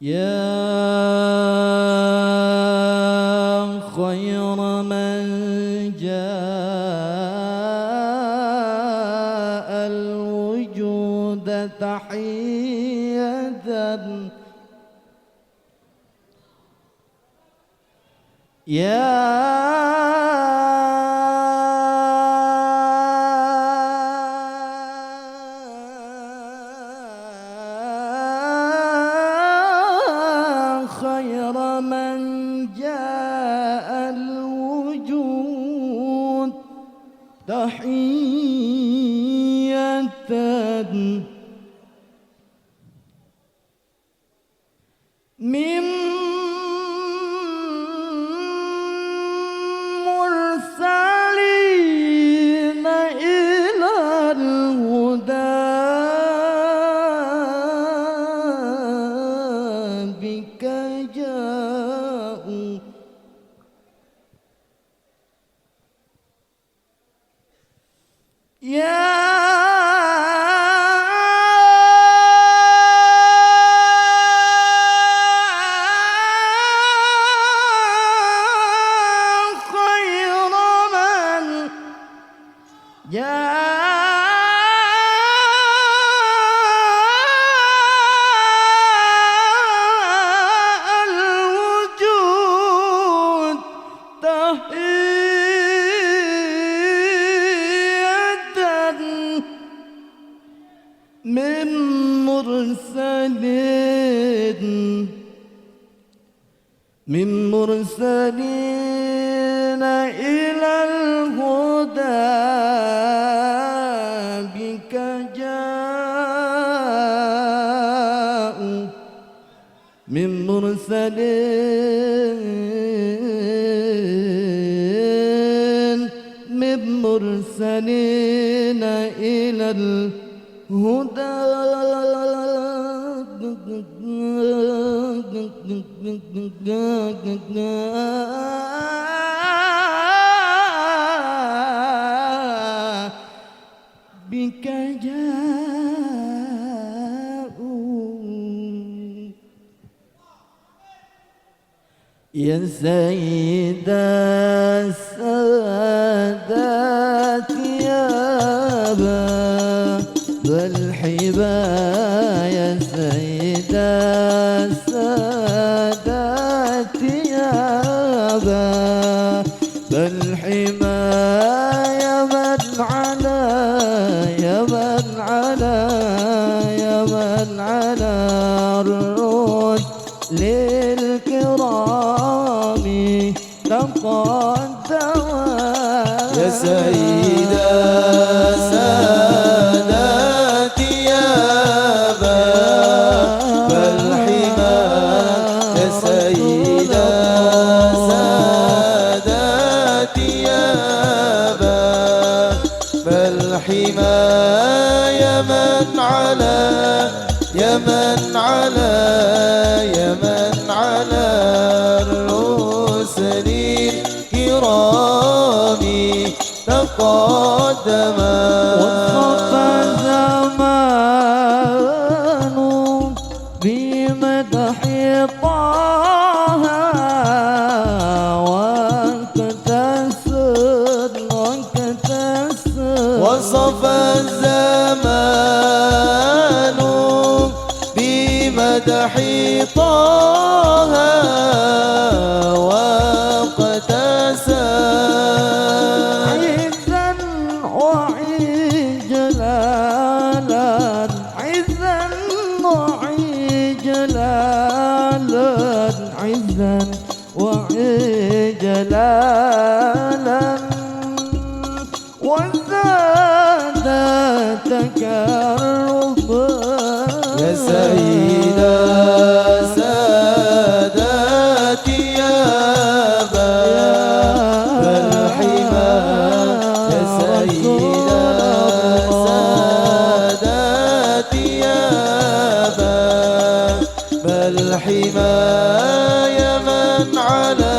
يا خير من جاء الوجود تحية خير من جاء الوجود تحية من مرسلين إلى الهدى بك جاءوا الوجود تحية من مرسلين إلى الهدى بك جاءوا من مرسلين إلى الهدى بك جاءوا يا سيد السادات يا باب الحبا يا سيد السادات يا باب الحما يا من على يا من على يا من على الرسل للكرام تقدم يا سيد السادات يا باب الحما يا سيد السادات يا باب الحما يا من على يا من على يا من على الرسل الكرام تقدما وصف الزمان بمدح طه واكتسد وصف الزمان بمدح طه واقتسد عزا وعجلالا عزا وعجلالا عزا وعجلالا وزاد تكرما يا سيد السادات يا باب الحما يا سيد السادات يا باب الحما يا من على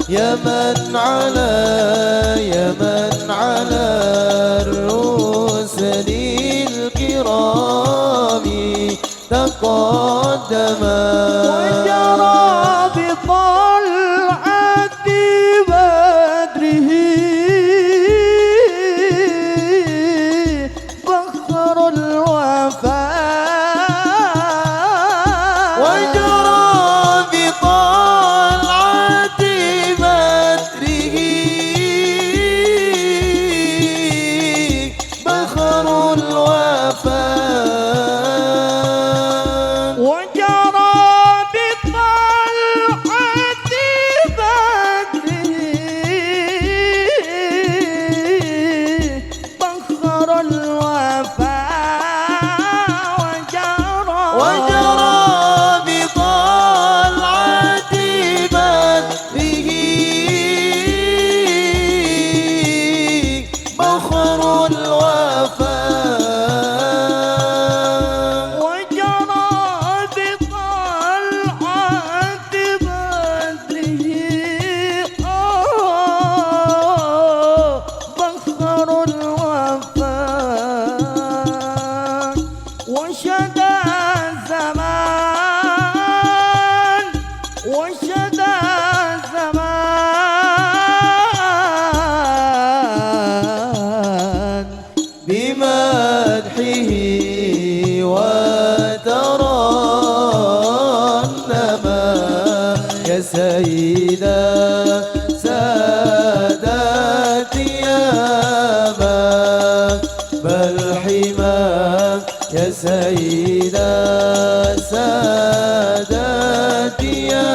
يا من على يا من على الرسل الكرام تقدما وجرى بطلعة بدره بخر الوفاء وجرى بطلعة بدره بخر الوفاء وجرى بطلعة بدره بخر الوفاء وجرى بطلعة بدره بخر الوفاء وجرى بطلعة بدره بخر الوفاء وشدى الزمان وشدى الزمان بمدحه وترنما يا سيدا ساداتي يا باب الحمى يا سيدا ساداتي يا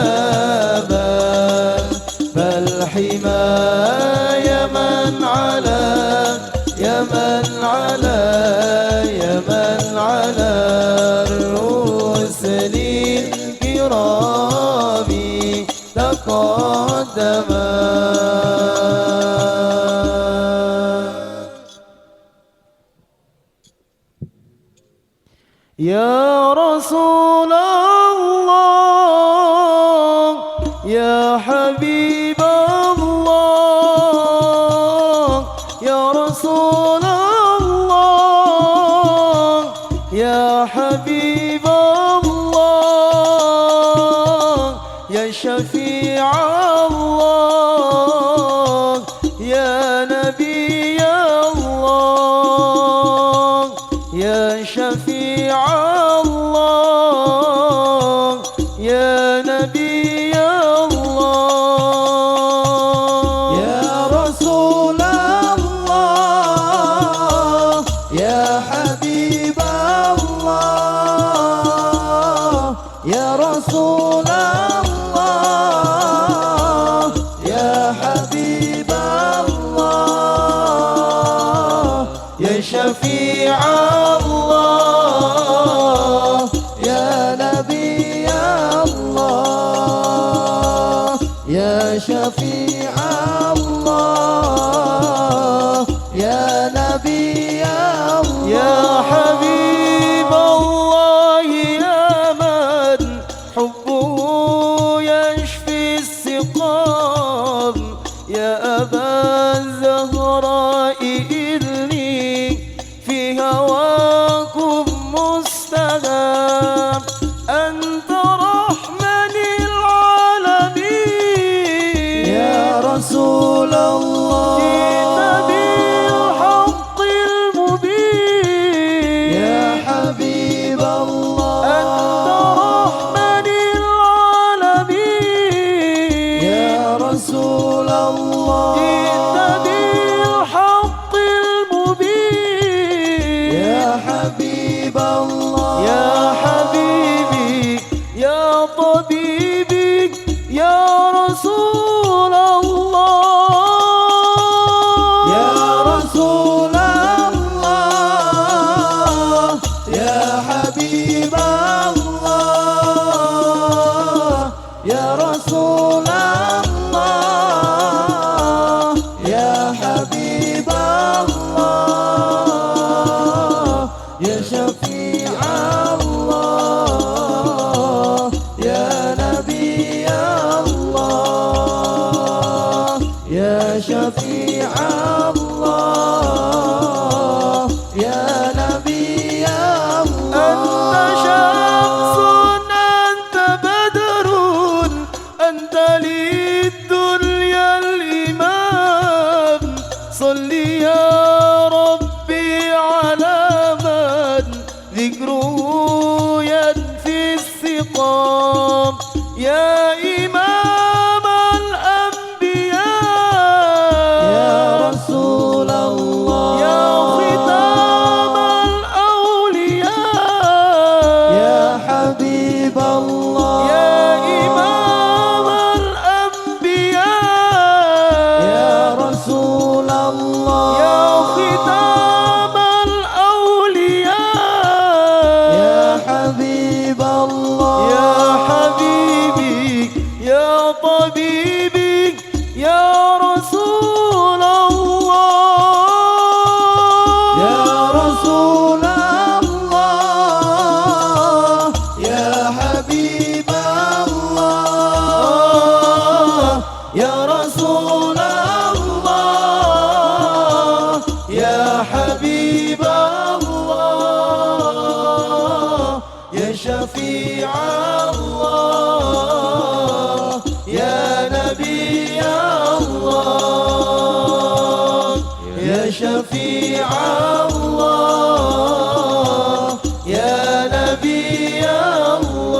باب الحمى يا من على يا من على يا من على الرسل الكرام تقدما يا رسول الله يا حبيب الله يا رسول الله يا حبيب الله يا شفيع الله يا نبي الله يا شفيع الله يا نبي الله يا رسول الله يا حبيب الله يا رسول الله يا حبيب الله يا شفيع الله يا نبي الله يا شفيع الله يا نبي الله يا حبيب الله يا من حبه يشفي السقام يا أبا الزهراء إني في هواكم مستهام أنت رحمن العالمين يا شفيع الله يا نبي الله يا شفيع الله يا نبي الله.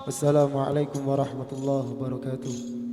Assalamualaikum warahmatullahi wabarakatuh.